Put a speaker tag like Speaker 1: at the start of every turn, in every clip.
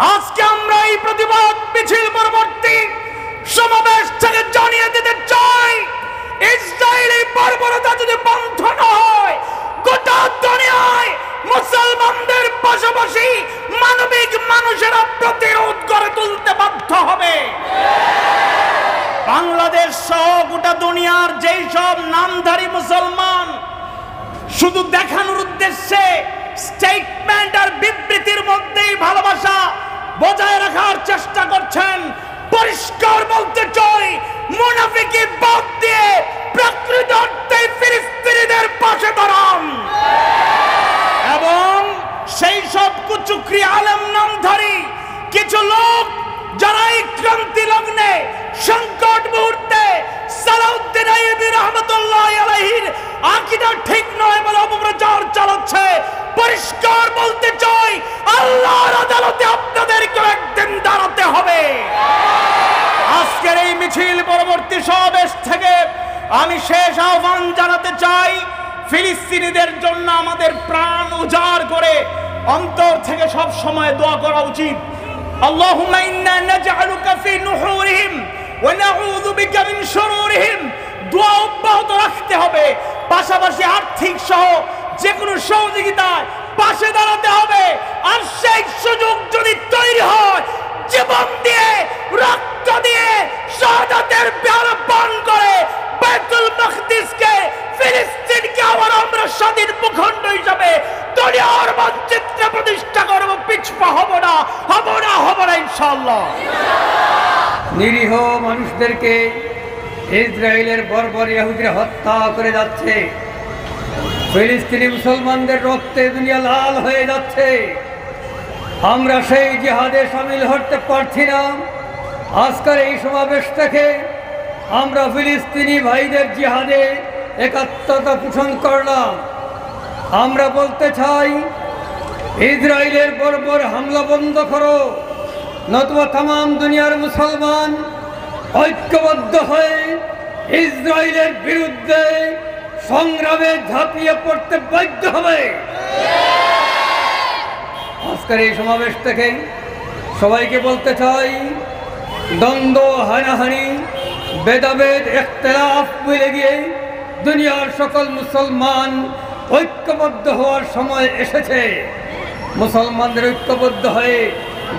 Speaker 1: আজকে আমরা এই প্রতিবাদ মিছিল পরবর্তী সমাবেশ থেকে জানিয়ে দিতে চাই, ইসরায়েলি বর্বরতা যদি বন্ধ না হয়, গোটা দুনিয়ায় মুসলমানদের পাশাপাশি মানবিক মানুষেরা প্রতিরোধ করে তুলতে বাধ্য হবে। বাংলাদেশ সহ গোটা দুনিয়ার যেই সব নামধারী মুসলমান শুধু দেখানোর উদ্দেশ্যে স্টেটমেন্ট আর বিবৃতির মধ্যেই ভালোবাসা বজায় রাখার চেষ্টা করছেন, পরিষ্কার বলতে চাই, মুনাফিকি বাদ দিয়ে প্রকৃত অর্থে ফিলিস্তিনিদের পাশে দাঁড়ান। এবং সেই সব কুচক্রী আলেম নামধারী কিছু লোক যারা এই ক্রান্তি লগ্নে সংকট মুহূর্তে সালাউদ্দিন আইয়ুবী রাহমাতুল্লাহ আলাইহির আকীদা ঠিক নয় বলে অপপ্রচার চালাচ্ছে, পরিষ্কার বলতে চাই, আল্লাহর আদালতে আপনাদেরকে একদিন দাঁড়াতে হবে। আজকের এই মিছিল পরবর্তী সমাবেশ থেকে আমি শেষ আহ্বান জানাতে চাই, ফিলিস্তিনিদের জন্য আমাদের প্রাণ উজাড় করে অন্তর থেকে সব সময় দোয়া করা উচিত। আল্লাহুম্মা ইন্না নাজআলুকা ফি নুহুরিহিম ওয়া নাউযু বিকা মিন শুরুরিহিম, দোয়া অব্যাহত রাখতে হবে। পাশাপাশি আর্থিক সহ যে কোনো সহযোগিতায় পাশে দাঁড়াতে হবে। আর সেই সুযোগ যদি তৈরি হয়, জীবন দিয়ে রক্ত দিয়ে শাহাদাতের পেয়ালা পান করে বাইতুল মাকদিসকে, ফিলিস্তিনকে আবার আমরা স্বাধীন ভূখণ্ড হিসাবে দুনিয়ার মানচিত্রে প্রতিষ্ঠা করব, পিছপা হব না ইনশাআল্লাহ।
Speaker 2: নিরীহ মানুষদেরকে ইসরায়েলের বর্বর ইহুদিরা হত্যা করে যাচ্ছে, ফিলিস্তিনি মুসলমানদের রক্তে দুনিয়া লাল হয়ে যাচ্ছে। আমরা সেই জিহাদে শামিল হতে পারছি না। আজকের এই সমাবেশ থেকে আমরা ফিলিস্তিনি ভাইদের জিহাদে একাত্মতা পোষণ করলাম। আমরা বলতে চাই, ইসরায়েলের বর্বর হামলা বন্ধ করো, নতুবা তাম দুনিয়ার মুসলমান ঐক্যবদ্ধ হয়ে ইসরায়েলের বিরুদ্ধে সংগ্রামে ঝাঁপিয়ে পড়তে বাধ্য হবে। আজকের এই সমাবেশ থেকে সবাইকে বলতে চাই, দ্বন্দ্ব, হানাহানি, ভেদাভেদ, ইখতিলাফ ভুলে গিয়ে দুনিয়ার সকল মুসলমান ঐক্যবদ্ধ হওয়ার সময় এসেছে। মুসলমানদের ঐক্যবদ্ধ হয়ে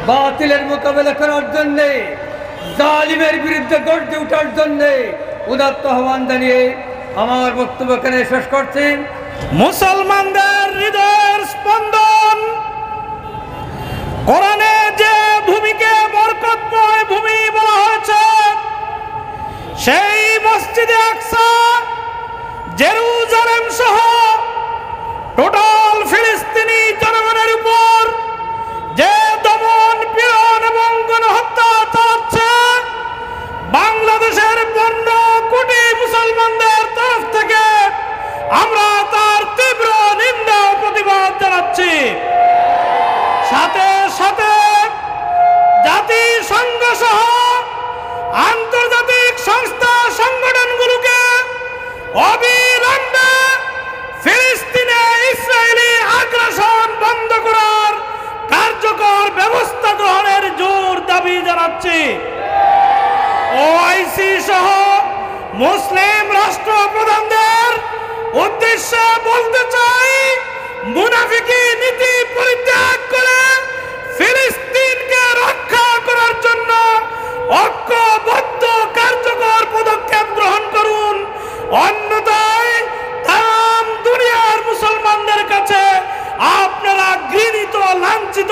Speaker 2: বাতিলের মোকাবেলা করার জন্যে, জালিমের বিরুদ্ধে গর্জে ওঠার জন্যে উদাত্ত আহ্বান জানিয়ে আমার বক্তব্য এখানে শেষ করছি।
Speaker 1: মুসলমানদের হৃদয়ের স্পন্দন, কোরআনে যে ভূমিকে বরকতময় ভূমি বলা হয়েছে, সেই মসজিদে আকসা, জেরুজালেম সহ টোটাল ফিলিস্তিনি জনগণের উপর যে দমন, পীড়ন এবং গণহত্যা চালাচ্ছে, বাংলাদেশের 15 কোটি মুসলমানদের তরফ থেকে আমরা তার তীব্র নিন্দা ও প্রতিবাদ জানাচ্ছি। সাথে সাথে জাতিসংঘ সহ আন্তর্জাতিক সংস্থা সংগঠনগুলোকে অবিলম্বে ফিলিস্তিনে ইসরায়েলি আগ্রাসন বন্ধ করার কার্যকর ব্যবস্থা গ্রহণের জোর দাবি জানাচ্ছি। ওআইসি সহ মুসলিম রাষ্ট্রপ্রধানদের উদ্দেশ্যে বলতে চাই, মুনাফিকি নীতি পরিত্যাগ করে ফিলিস্তিনকে রক্ষা করার জন্য ঐক্যবদ্ধ কার্যকর পদক্ষেপ গ্রহণ করুন। অন্যথায় তাম দুনিয়ার মুসলমানদের কাছে আপনারা ঘৃণিত, লাঞ্ছিত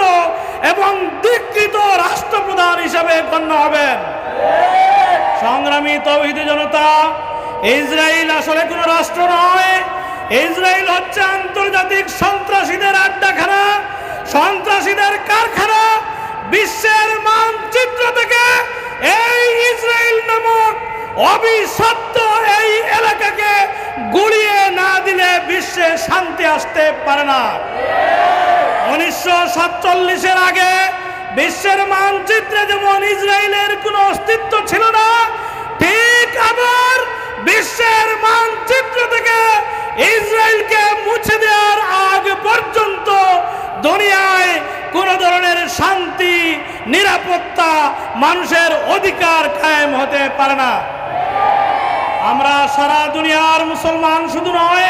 Speaker 1: এবং ধিক্কৃত রাষ্ট্রপ্রধান হিসাবে গণ্য হবেন। সংগ্রামী তাওহীদি জনতা, ইসরায়েল আসলে কোনো রাষ্ট্র নয়। ইসরায়েল হচ্ছে আন্তর্জাতিক সন্ত্রাসীদের আড্ডাখানা, সন্ত্রাসীদের কারখানা। বিশ্বের মানচিত্র থেকে এই ইসরায়েল নামক অভিশপ্ত এই এলাকাকে গুড়িয়ে না দিলে বিশ্বে শান্তি আসতে পারে না। 1947-এর আগে বিশ্বের মানচিত্রে যেমন ইসরায়েলের কোনো অস্তিত্ব ছিল না, ঠিক আবার বিশ্বের মানচিত্র থেকে ইসরায়েলকে মুছে দেওয়ার আগ পর্যন্ত দুনিয়ায় কোন ধরনের শান্তি নিরাপত্তা, মানুষের অধিকার কায়েম হতে পারে না। আমরা সারা দুনিয়ার মুসলমান শুধু নয়,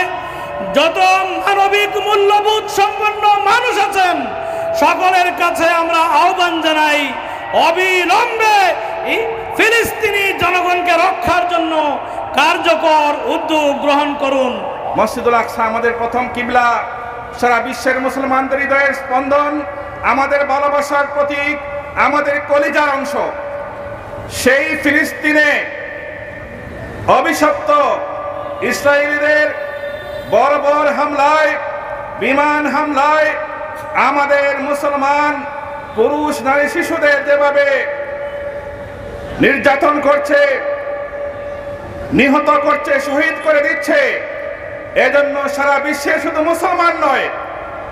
Speaker 1: যত মানবিক মূল্যবোধ সম্পন্ন মানুষ আছেন সকলের কাছে আমরা আহ্বান জানাই, অবিলম্বে ফিলিস্তিনি জনগণকে রক্ষার জন্য কার্যকর উদ্যোগ গ্রহণ করুন।
Speaker 3: মসজিদুল আকসা আমাদের প্রথম কিবলা, সারা বিশ্বের মুসলমানদের হৃদয়ের স্পন্দন, আমাদের ভালোবাসার প্রতীক, আমাদের কলিজার অংশ। সেই ফিলিস্তিনে অভিশপ্ত ইসরায়েলিদের বর্বর হামলায়, বিমান হামলায় আমাদের মুসলমান পুরুষ, নারী, শিশুদের যেভাবে নির্যাতন করছে, নিহত করছে, শহীদ করে দিচ্ছে, এজন্য সারা বিশ্বে শুধু মুসলমান নয়,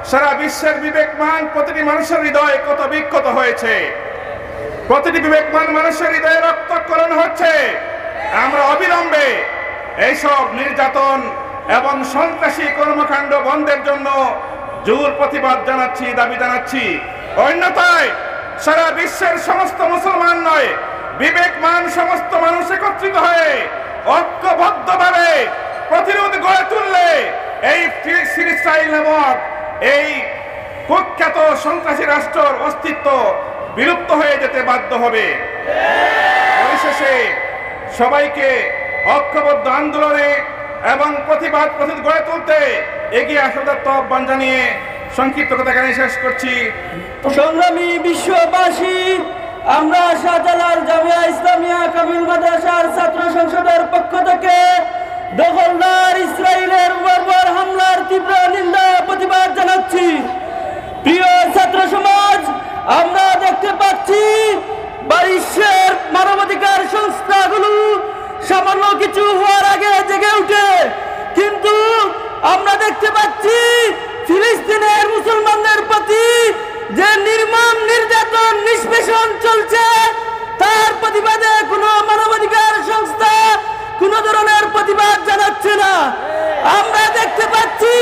Speaker 3: সারা বিশ্বের বিবেকমান প্রতিটি মানুষের হৃদয় কত বিক্ষত হয়েছে। প্রতিটি বিবেকমান মানুষের হৃদয়ে রক্তক্ষরণ হচ্ছে। আমরা অবিলম্বে এইসব নির্যাতন এবং সন্ত্রাসী কর্মকাণ্ড বন্ধের জন্য জোর প্রতিবাদ জানাচ্ছি, দাবি জানাচ্ছি। অন্যথায় সারা বিশ্বের সমস্ত মুসলমান নয়, বিবেকমান সমস্ত মানুষ একত্রিত হয়ে ঐক্যবদ্ধভাবে প্রতিরোধ গড়ে তুললে এই ইসরায়েল নামক এই কুখ্যাত সন্ত্রাসী রাষ্ট্রের অস্তিত্ব বিলুপ্ত হয়ে যেতে বাধ্য হবে। পরিশেষে সবাইকে ঐক্যবদ্ধ আন্দোলনে এবং প্রতিবাদ গড়ে তুলতে এগিয়ে আসার আহ্বান জানিয়ে সংক্ষিপ্ত কথা এখানে শেষ করছি।
Speaker 4: সংগ্রামী বিশ্ববাসী, আমরা শাহজালাল জামিয়া ইসলামিয়া কামিল মাদ্রাসার ছাত্র সংসদের পক্ষ থেকে দখলদার ইসরায়েলের বর্বর হামলার তীব্র নিন্দা প্রতিবাদ জানাচ্ছি। প্রিয় ছাত্র সমাজ, আমরা দেখতে পাচ্ছি বিশ্বের মানবাধিকার সংস্থাগুলো সামান্য কিছু হওয়ার আগে জেগে উঠে, কিন্তু আমরা দেখতে পাচ্ছি ফিলিস্তিনের মুসলমানদের প্রতি যে নির্মম নির্যাতন, নিষ্পেষণ চলছে, তার প্রতিবাদে কোনো মানবাধিকার সংস্থা কোনো ধরনের প্রতিবাদ জানাচ্ছে না। আমরা দেখতে পাচ্ছি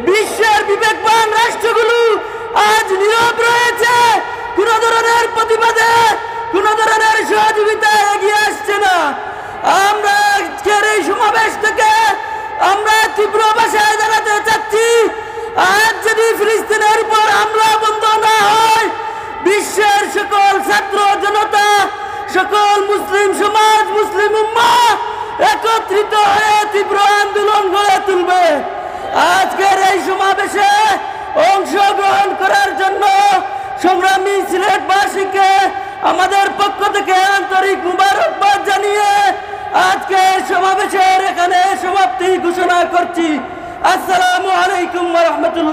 Speaker 4: বিশ্বের বিবেকবান রাষ্ট্রগুলো আজ নীরব রয়েছে, কোনো ধরনের প্রতিবাদে, কোনো ধরনের সহযোগিতায় এগিয়ে আসছে না। আমরা আজকের এই সমাবেশ থেকে আমরা তীব্র ভাষায় জানাতে চাচ্ছি, আজ যদি ফিলিস্তিনের উপর হামলা বন্ধ না হয়, বিশ্বের সকল ছাত্র জনতা, সকল মুসলিম সমাজ, মুসলিম উম্মাহ একত্রিত হয়ে তীব্র আন্দোলন গড়ে তুলবে। আজকের এই সমাবেশে অংশগ্রহণ করার জন্য সংগ্রামী সিলেটবাসীকে আমাদের পক্ষ থেকে আন্তরিক মুবারকবাদ জানিয়ে আজকে সমাবেশের এখানে সমাপ্তি ঘোষণা করছি। আসসালামু আলাইকুম ওয়া রাহমাতুল্লাহ।